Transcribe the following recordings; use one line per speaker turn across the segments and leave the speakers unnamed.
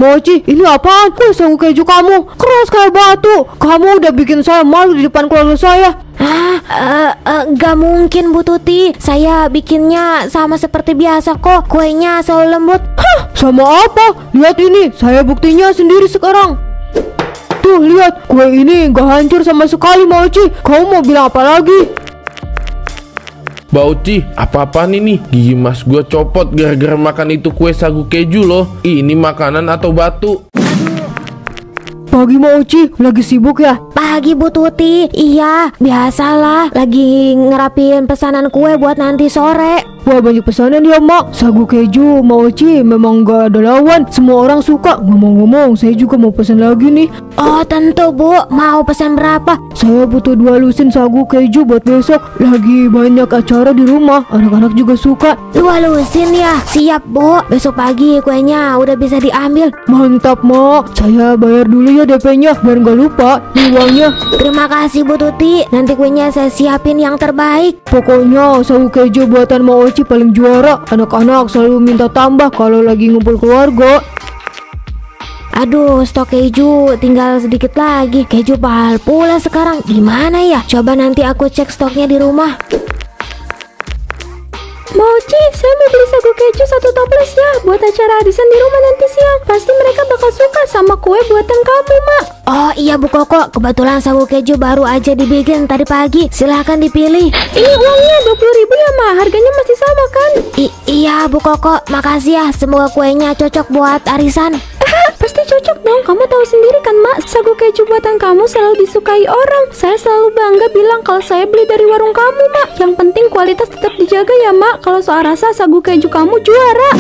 Mochi, ini apaan? Kue sagu keju kamu keras kayak batu. Kamu udah bikin saya malu di depan keluarga saya.
Gak mungkin Bu Tuti. Saya bikinnya sama seperti biasa kok. Kuenya selalu lembut.
Hah, sama apa? Lihat ini, saya buktinya sendiri sekarang. Tuh lihat, kue ini gak hancur sama sekali Mochi. Kamu mau bilang apa lagi?
Bauci, apa-apaan ini? Gigi mas gua copot gara-gara makan itu kue sagu keju loh. Ini makanan atau batu?
Pagi Mochi, lagi sibuk ya?
Pagi Bu Tuti. Iya, biasalah. Lagi ngerapin pesanan kue buat nanti sore.
Wah, banyak pesanan ya mak. Sagu keju Mochi memang gak ada lawan. Semua orang suka. Ngomong-ngomong, saya juga mau pesan lagi nih.
Oh tentu Bu. Mau pesan berapa?
Saya butuh 2 lusin sagu keju buat besok. Lagi banyak acara di rumah. Anak-anak juga suka.
2 lusin ya? Siap Bu. Besok pagi kuenya udah bisa diambil.
Mantap mak. Saya bayar dulu ya DP-nya biar gak lupa nih uangnya.
Terima kasih Bu Tuti. Nanti kuenya saya siapin yang terbaik.
Pokoknya sagu keju buatan Mochi paling juara. Anak-anak selalu minta tambah kalau lagi ngumpul keluarga.
Aduh, stok keju tinggal sedikit lagi. Keju mahal pula sekarang. Gimana ya? Coba nanti aku cek stoknya di rumah.
Mochi, saya mau beli sagu keju 1 toples ya buat acara arisan di rumah nanti siang. Pasti mereka bakal suka sama kue buatan kamu, Mak.
Oh iya Bu Koko, kebetulan sagu keju baru aja dibikin tadi pagi. Silahkan dipilih.
Ini uangnya 20.000 ya, Mak. Harganya masih sama kan?
Iya Bu Koko, makasih ya. Semoga kuenya cocok buat arisan.
Pasti cocok dong. Kamu tahu sendiri kan, Mak, sagu keju buatan kamu selalu disukai orang. Saya selalu bangga bilang kalau saya beli dari warung kamu, Mak. Yang penting kualitas tetap dijaga ya, Mak. Kalau soal rasa, sagu keju kamu juara.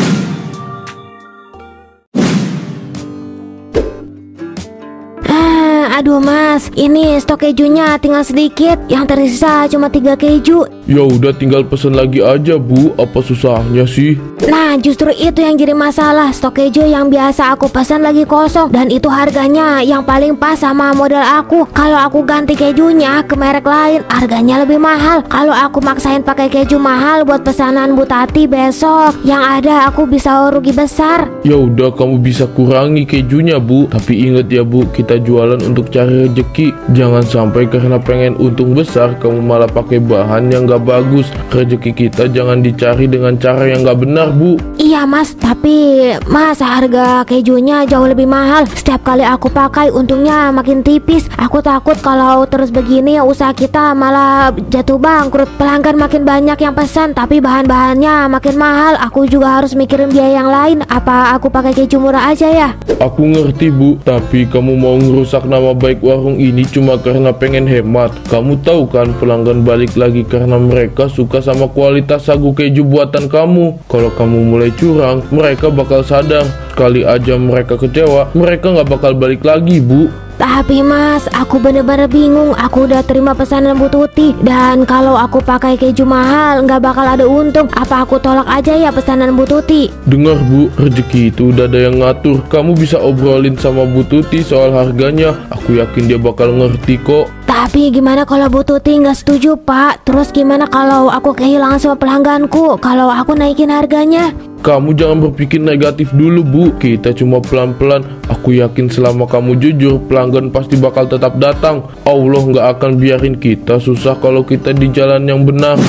Aduh Mas, ini stok kejunya tinggal sedikit. Yang tersisa cuma 3 keju.
Ya udah tinggal pesen lagi aja Bu. Apa susahnya sih?
Nah justru itu yang jadi masalah. Stok keju yang biasa aku pesan lagi kosong. Dan itu harganya yang paling pas sama model aku. Kalau aku ganti kejunya ke merek lain, harganya lebih mahal. Kalau aku maksain pakai keju mahal buat pesanan Bu Tati besok, yang ada aku bisa rugi besar.
Ya udah kamu bisa kurangi kejunya Bu. Tapi ingat ya Bu, kita jualan untuk cari rezeki. Jangan sampai karena pengen untung besar kamu malah pakai bahan yang gak bagus. Rezeki kita jangan dicari dengan cara yang gak benar Bu.
Iya Mas, tapi Mas harga kejunya jauh lebih mahal. Setiap kali aku pakai untungnya makin tipis. Aku takut kalau terus begini usaha kita malah jatuh bangkrut. Pelanggan makin banyak yang pesan tapi bahan-bahannya makin mahal. Aku juga harus mikirin biaya yang lain. Apa aku pakai keju murah aja ya?
Aku ngerti Bu, tapi kamu mau ngerusak nama baik warung ini cuma karena pengen hemat. Kamu tahu kan pelanggan balik lagi karena mereka suka sama kualitas sagu keju buatan kamu. Kalau kamu mulai curang, mereka bakal sadar. Sekali aja mereka kecewa, mereka nggak bakal balik lagi Bu.
Tapi Mas, aku bener-bener bingung. Aku udah terima pesanan Bu Tuti. Dan kalau aku pakai keju mahal nggak bakal ada untung. Apa aku tolak aja ya pesanan Bu Tuti?
Dengar Bu, rezeki itu udah ada yang ngatur. Kamu bisa obrolin sama Bu Tuti soal harganya. Aku yakin dia bakal ngerti kok.
Tapi gimana kalau Bu Tuti nggak setuju Pak? Terus gimana kalau aku kehilangan sama pelangganku? Kalau aku naikin harganya?
Kamu jangan berpikir negatif dulu Bu. Kita cuma pelan-pelan. Aku yakin selama kamu jujur, pelanggan pasti bakal tetap datang. Allah nggak akan biarin kita susah kalau kita di jalan yang benar.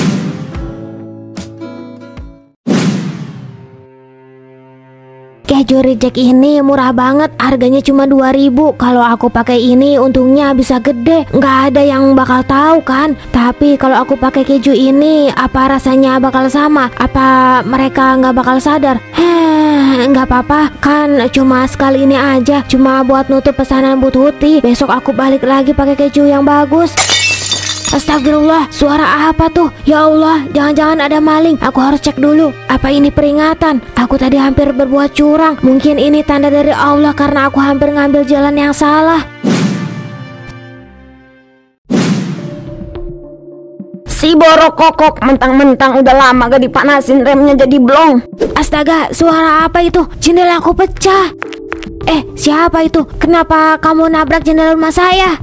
Keju reject ini murah banget, harganya cuma 2.000. Kalau aku pakai ini untungnya bisa gede. Nggak ada yang bakal tahu kan. Tapi kalau aku pakai keju ini, apa rasanya bakal sama? Apa mereka nggak bakal sadar? Nggak apa-apa, kan cuma sekali ini aja. Cuma buat nutup pesanan Bu Tuti. Besok aku balik lagi pakai keju yang bagus. Astagfirullah, suara apa tuh? Ya Allah, jangan-jangan ada maling. Aku harus cek dulu. Apa ini peringatan? Aku tadi hampir berbuat curang. Mungkin ini tanda dari Allah karena aku hampir ngambil jalan yang salah.
Si borok kokok, mentang-mentang udah lama gak dipanasin remnya jadi blong.
Astaga, suara apa itu? Jendela aku pecah. Siapa itu? Kenapa kamu nabrak jendela rumah saya?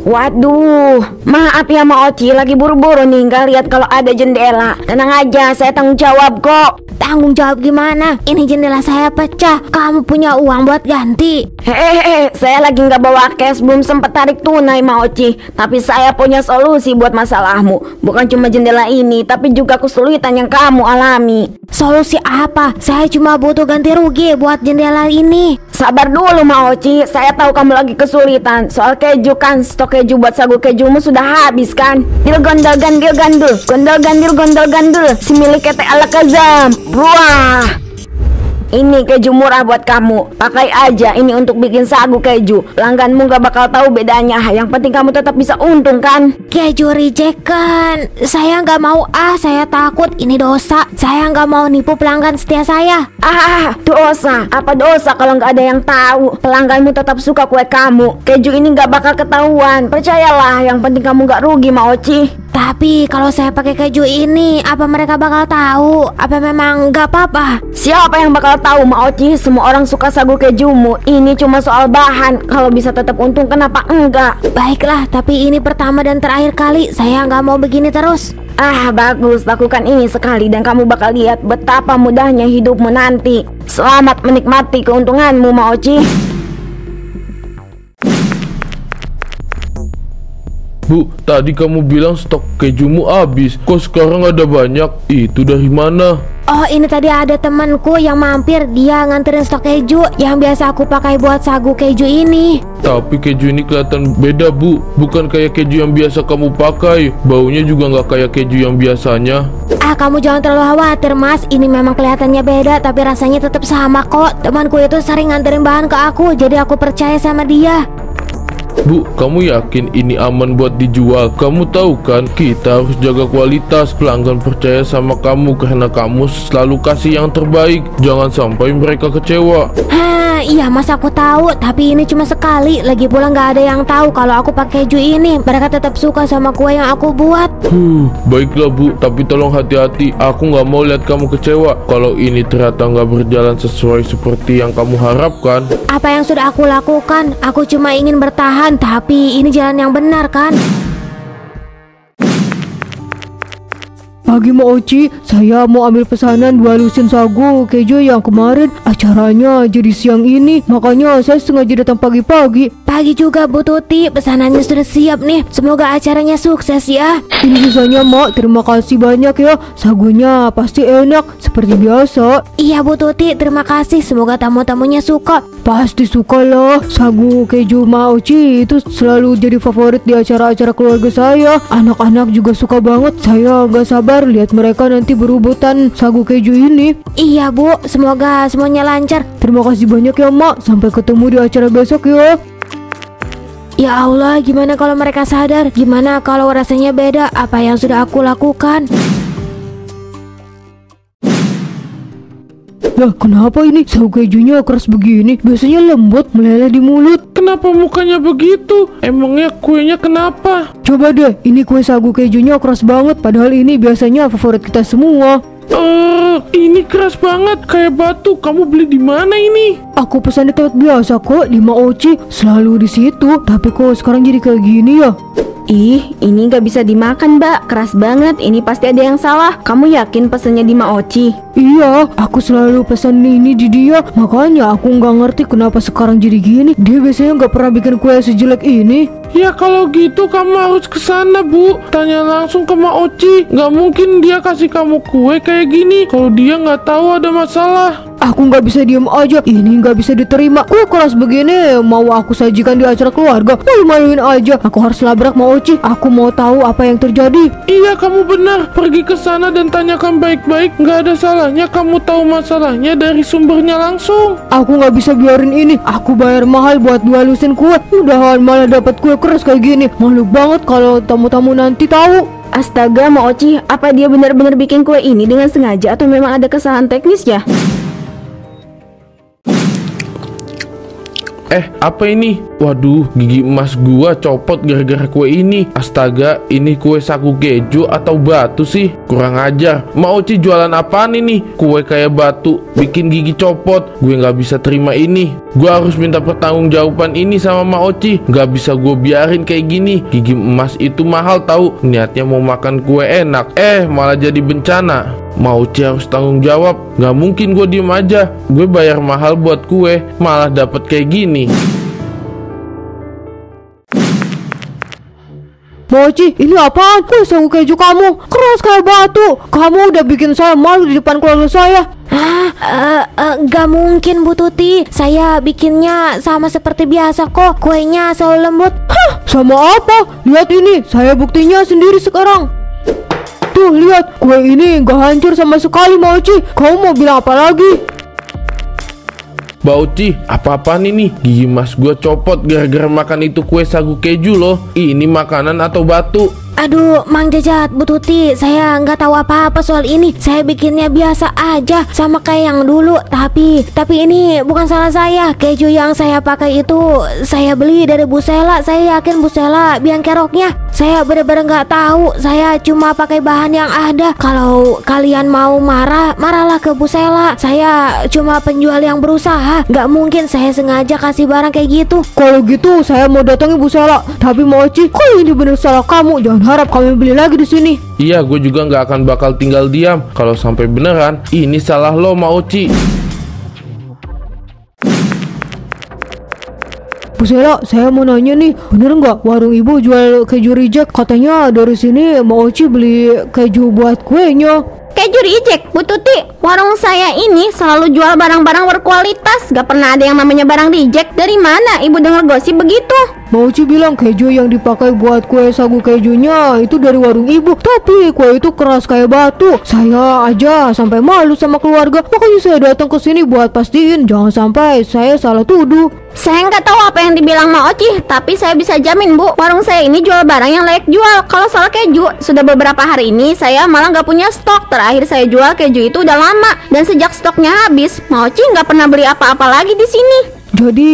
Waduh, maaf ya Ma Oci, lagi buru-buru nih, nggak lihat kalau ada jendela. Tenang aja, saya tanggung jawab kok.
Tanggung jawab gimana? Ini jendela saya pecah. Kamu punya uang buat ganti?
Hehehe, saya lagi nggak bawa cash, belum sempat tarik tunai Ma Oci. Tapi saya punya solusi buat masalahmu. Bukan cuma jendela ini, tapi juga kesulitan yang kamu alami.
Solusi apa? Saya cuma butuh ganti rugi buat jendela ini.
Sabar dulu Ma Oci, saya tahu kamu lagi kesulitan. Soal keju kan, stok keju buat sagu kejumu sudah habis kan? Dil gondol gandil gandul, gondol gandil gondol gandul, si milik kete ala kazam. Wah, ini keju murah buat kamu. Pakai aja ini untuk bikin sagu keju. Pelangganmu gak bakal tahu bedanya. Yang penting kamu tetap bisa untung kan?
Keju rejekan. Saya nggak mau saya takut ini dosa. Saya nggak mau nipu pelanggan setia saya.
Dosa? Apa dosa kalau nggak ada yang tahu? Pelangganmu tetap suka kue kamu. Keju ini nggak bakal ketahuan. Percayalah, yang penting kamu nggak rugi Ma Oci.
Tapi kalau saya pakai keju ini, apa mereka bakal tahu? Apa memang nggak apa-apa?
Siapa yang bakal tahu Ma Oci? Semua orang suka sagu kejumu. Ini cuma soal bahan. Kalau bisa tetap untung, kenapa enggak?
Baiklah, tapi ini pertama dan terakhir kali. Saya nggak mau begini terus.
Bagus, lakukan ini sekali dan kamu bakal lihat betapa mudahnya hidupmu nanti. Selamat menikmati keuntunganmu Ma Oci.
Bu, tadi kamu bilang stok kejumu habis. Kok sekarang ada banyak? Itu dari mana?
Oh, ini tadi ada temanku yang mampir. Dia nganterin stok keju yang biasa aku pakai buat sagu keju ini.
Tapi keju ini kelihatan beda, Bu. Bukan kayak keju yang biasa kamu pakai. Baunya juga nggak kayak keju yang biasanya.
Kamu jangan terlalu khawatir, Mas. Ini memang kelihatannya beda, tapi rasanya tetap sama kok. Temanku itu sering nganterin bahan ke aku, jadi aku percaya sama dia.
Bu, kamu yakin ini aman buat dijual? Kamu tahu kan, kita harus jaga kualitas. Pelanggan percaya sama kamu karena kamu selalu kasih yang terbaik. Jangan sampai mereka kecewa.
Iya Mas, aku tahu. Tapi ini cuma sekali. Lagi pula nggak ada yang tahu kalau aku pakai keju ini. Mereka tetap suka sama kue yang aku buat.
Baiklah Bu, tapi tolong hati-hati. Aku nggak mau lihat kamu kecewa kalau ini ternyata nggak berjalan sesuai seperti yang kamu harapkan.
Apa yang sudah aku lakukan? Aku cuma ingin bertahan, tapi ini jalan yang benar kan?
Pagi Ma Oci, saya mau ambil pesanan 2 lusin sagu keju yang kemarin. Acaranya jadi siang ini, makanya saya sengaja datang pagi-pagi.
Pagi juga Bu Tuti, pesanannya sudah siap nih. Semoga acaranya sukses ya.
Ini sisanya Mak, terima kasih banyak ya. Sagunya pasti enak, seperti biasa.
Iya Bu Tuti, terima kasih. Semoga tamu-tamunya suka.
Pasti suka lah. Sagu keju Ma Oci itu selalu jadi favorit di acara-acara keluarga saya. Anak-anak juga suka banget. Saya gak sabar lihat mereka nanti berebutan sagu keju ini.
Iya Bu, semoga semuanya lancar.
Terima kasih banyak ya Mak. Sampai ketemu di acara besok ya.
Ya Allah, gimana kalau mereka sadar? Gimana kalau rasanya beda apa yang sudah aku lakukan?
Lah, kenapa ini sagu kejunya keras begini? Biasanya lembut meleleh di mulut.
Kenapa mukanya begitu? Emangnya kuenya kenapa?
Coba deh, ini kue sagu kejunya keras banget. Padahal ini biasanya favorit kita semua.
Ini keras banget kayak batu. Kamu beli di mana ini?
Aku pesan di tempat biasa kok, di Ma Oci. Selalu di situ. Tapi kok sekarang jadi kayak gini ya?
Ih, ini gak bisa dimakan Mbak, keras banget. Ini pasti ada yang salah. Kamu yakin pesennya di Ma Oci?
Iya, aku selalu pesan ini di dia. Makanya aku nggak ngerti kenapa sekarang jadi gini. Dia biasanya nggak pernah bikin kue sejelek ini.
Ya kalau gitu kamu harus ke sana Bu. Tanya langsung ke Ma Oci. Nggak mungkin dia kasih kamu kue kayak gini kalau dia nggak tahu ada masalah.
Aku nggak bisa diem aja. Ini nggak bisa diterima. Kue keras begini mau aku sajikan di acara keluarga. Malu-maluin aja. Aku harus labrak Ma Oci. Aku mau tahu apa yang terjadi.
Iya, kamu benar. Pergi ke sana dan tanyakan baik-baik. Nggak ada salahnya kamu tahu masalahnya dari sumbernya langsung.
Aku nggak bisa biarin ini. Aku bayar mahal buat 2 lusin kue. Mudahan malah dapat kue keras kayak gini. Malu banget kalau tamu-tamu nanti tahu.
Astaga, Ma Oci, apa dia benar-benar bikin kue ini dengan sengaja atau memang ada kesalahan teknis ya?
Apa ini? Waduh, gigi emas gua copot gara-gara kue ini. Astaga, ini kue sagu keju atau batu sih? Kurang ajar. Mak Oci jualan apaan ini? Kue kayak batu, bikin gigi copot. Gue nggak bisa terima ini. Gue harus minta pertanggungjawaban ini sama Mak Oci. Nggak bisa gue biarin kayak gini. Gigi emas itu mahal tahu. Niatnya mau makan kue enak, malah jadi bencana. Mak Oci harus tanggung jawab. Nggak mungkin gue diem aja. Gue bayar mahal buat kue, malah dapet kayak gini.
Mochi, ini apaan? Kue sagu keju kamu keras kayak batu. Kamu udah bikin saya malu di depan keluarga saya.
Gak mungkin Bu Tuti. Saya bikinnya sama seperti biasa kok. Kuenya selalu lembut.
Sama apa? Lihat ini, saya buktinya sendiri sekarang. Tuh lihat, kue ini gak hancur sama sekali Mochi. Kamu mau bilang apa lagi?
Mbak Oci, apa-apaan ini? Gigi emas gue copot gara-gara makan itu kue sagu keju loh. Ini makanan atau batu?
Aduh, Mang Jajat, Bu Tuti, saya nggak tahu apa-apa soal ini. Saya bikinnya biasa aja, sama kayak yang dulu. Tapi ini bukan salah saya. Keju yang saya pakai itu saya beli dari Bu Sela. Saya yakin Bu Sela biang keroknya. Saya benar-benar nggak tahu. Saya cuma pakai bahan yang ada. Kalau kalian mau marah, marahlah ke Bu Sela. Saya cuma penjual yang berusaha. Nggak mungkin saya sengaja kasih barang kayak gitu.
Kalau gitu, saya mau datangi Bu Sela. Tapi Mochi, kalau ini benar salah kamu, jangan harap kami beli lagi di sini.
Iya, gue juga nggak akan bakal tinggal diam kalau sampai beneran ini salah lo, Mak Oci.
Bu Sela, saya mau nanya nih, bener nggak warung ibu jual keju reject? Katanya dari sini Mak Oci beli keju buat kuenya.
Keju reject, Bu Tuti. Warung saya ini selalu jual barang-barang berkualitas. Gak pernah ada yang namanya barang reject. Dari mana ibu dengar gosip begitu?
Mochi bilang keju yang dipakai buat kue sagu kejunya itu dari warung ibu. Tapi kue itu keras kayak batu. Saya aja sampai malu sama keluarga. Makanya saya datang ke sini buat pastiin jangan sampai saya salah tuduh.
Saya nggak tahu apa yang dibilang Mak Oci, tapi saya bisa jamin Bu, warung saya ini jual barang yang layak jual. Kalau soal keju, sudah beberapa hari ini saya malah nggak punya stok. Terakhir saya jual keju itu udah lama, dan sejak stoknya habis, Mak Oci nggak pernah beli apa-apa lagi di sini.
Jadi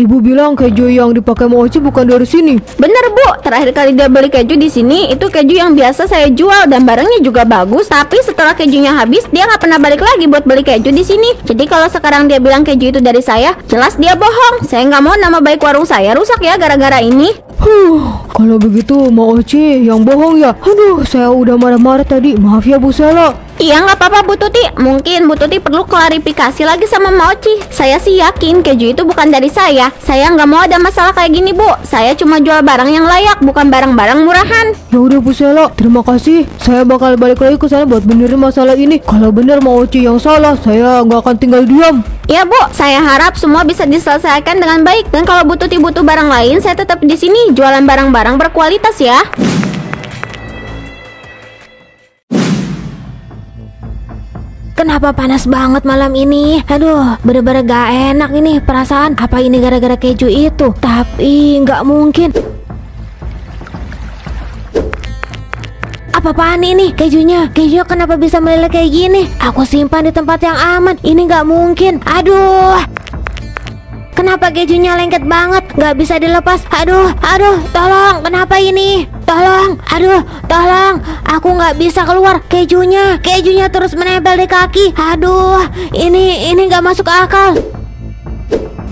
ibu bilang keju yang dipakai Mochi bukan dari sini?
Bener Bu, terakhir kali dia beli keju di sini itu keju yang biasa saya jual dan barangnya juga bagus. Tapi setelah kejunya habis, dia nggak pernah balik lagi buat beli keju di sini. Jadi kalau sekarang dia bilang keju itu dari saya, jelas dia bohong. Saya nggak mau nama baik warung saya rusak ya gara-gara ini.
Kalau begitu Mochi yang bohong ya. Aduh, saya udah marah-marah tadi. Maaf ya Bu Sela.
Iya nggak apa-apa Bu Tuti. Mungkin Bu Tuti perlu klarifikasi lagi sama Mak Oci. Saya sih yakin keju itu bukan dari saya. Saya nggak mau ada masalah kayak gini Bu. Saya cuma jual barang yang layak, bukan barang-barang murahan.
Ya udah Bu Sela, terima kasih. Saya bakal balik lagi ke sana buat benerin masalah ini. Kalau bener Mak Oci yang salah, saya nggak akan tinggal diam.
Ya Bu, saya harap semua bisa diselesaikan dengan baik. Dan kalau Bu Tuti butuh barang lain, saya tetap di sini jualan barang-barang berkualitas ya.
Kenapa panas banget malam ini? Aduh, bener-bener gak enak ini perasaan. Apa ini gara-gara keju itu? Tapi nggak mungkin. Apa-apaan ini? Kejunya kenapa bisa meleleh kayak gini? Aku simpan di tempat yang aman. Ini nggak mungkin. Aduh, kenapa kejunya lengket banget? Nggak bisa dilepas. Aduh, tolong. Kenapa ini? Tolong, tolong. Aku nggak bisa keluar. Kejunya terus menempel di kaki. Aduh, ini nggak masuk akal.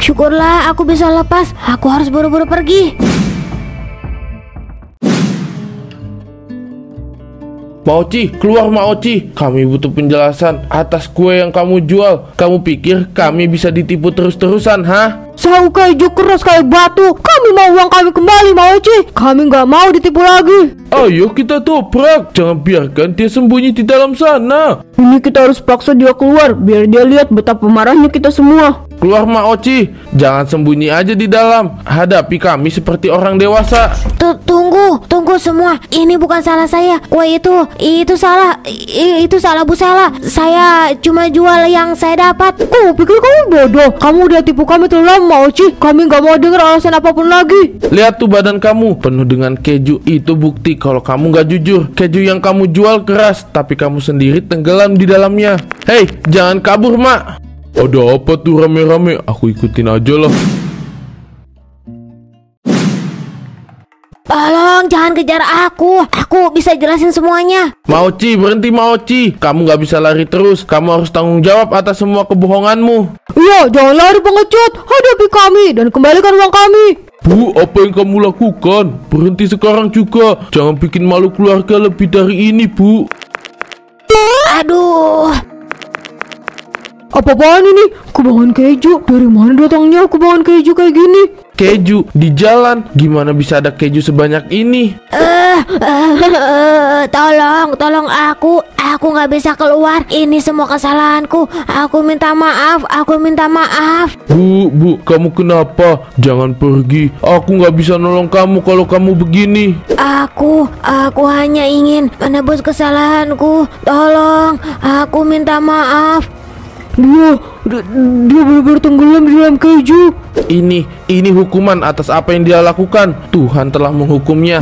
Syukurlah aku bisa lepas. Aku harus buru-buru pergi.
Mak Oci, keluar Mak Oci. Kami butuh penjelasan atas kue yang kamu jual. Kamu pikir kami bisa ditipu terus-terusan, ha?
Sagu keju keras kayak batu. Kami mau uang kami kembali Mak Oci. Kami nggak mau ditipu lagi.
Ayo kita toprak. Jangan biarkan dia sembunyi di dalam sana.
Ini kita harus paksa dia keluar biar dia lihat betapa marahnya kita semua.
Keluar Mak Oci. Jangan sembunyi aja di dalam. Hadapi kami seperti orang dewasa.
Tunggu semua. Ini bukan salah saya. Kue itu salah. Itu salah Bu Sela. Saya cuma jual yang saya dapat.
Kamu pikir kamu bodoh? Kamu udah tipu kami terlalu lama Mak Oci. Kami nggak mau dengar alasan apapun lagi.
Lihat tuh badan kamu penuh dengan keju. Itu bukti kalau kamu nggak jujur. Keju yang kamu jual keras, tapi kamu sendiri tenggelam di dalamnya. Hei, jangan kabur Mak. Ada apa tuh rame-rame? Aku ikutin aja lah.
Tolong jangan kejar aku bisa jelasin semuanya.
Maoci, berhenti Maoci. Kamu gak bisa lari terus. Kamu harus tanggung jawab atas semua kebohonganmu.
Iya, jangan lari pengecut. Hadapi kami dan kembalikan uang kami.
Bu, apa yang kamu lakukan? Berhenti sekarang juga. Jangan bikin malu keluarga lebih dari ini, Bu.
Aduh.
Apa-apaan ini? Kubangan keju. Dari mana datangnya kubangan keju kayak gini?
Keju di jalan. Gimana bisa ada keju sebanyak ini?
Tolong aku nggak bisa keluar. Ini semua kesalahanku. Aku minta maaf.
Bu, kamu kenapa? Jangan pergi. Aku nggak bisa nolong kamu kalau kamu begini.
Aku hanya ingin menebus kesalahanku. Tolong, aku minta maaf.
Dia benar-benar tenggelam di dalam keju.
Ini hukuman atas apa yang dia lakukan. Tuhan telah menghukumnya.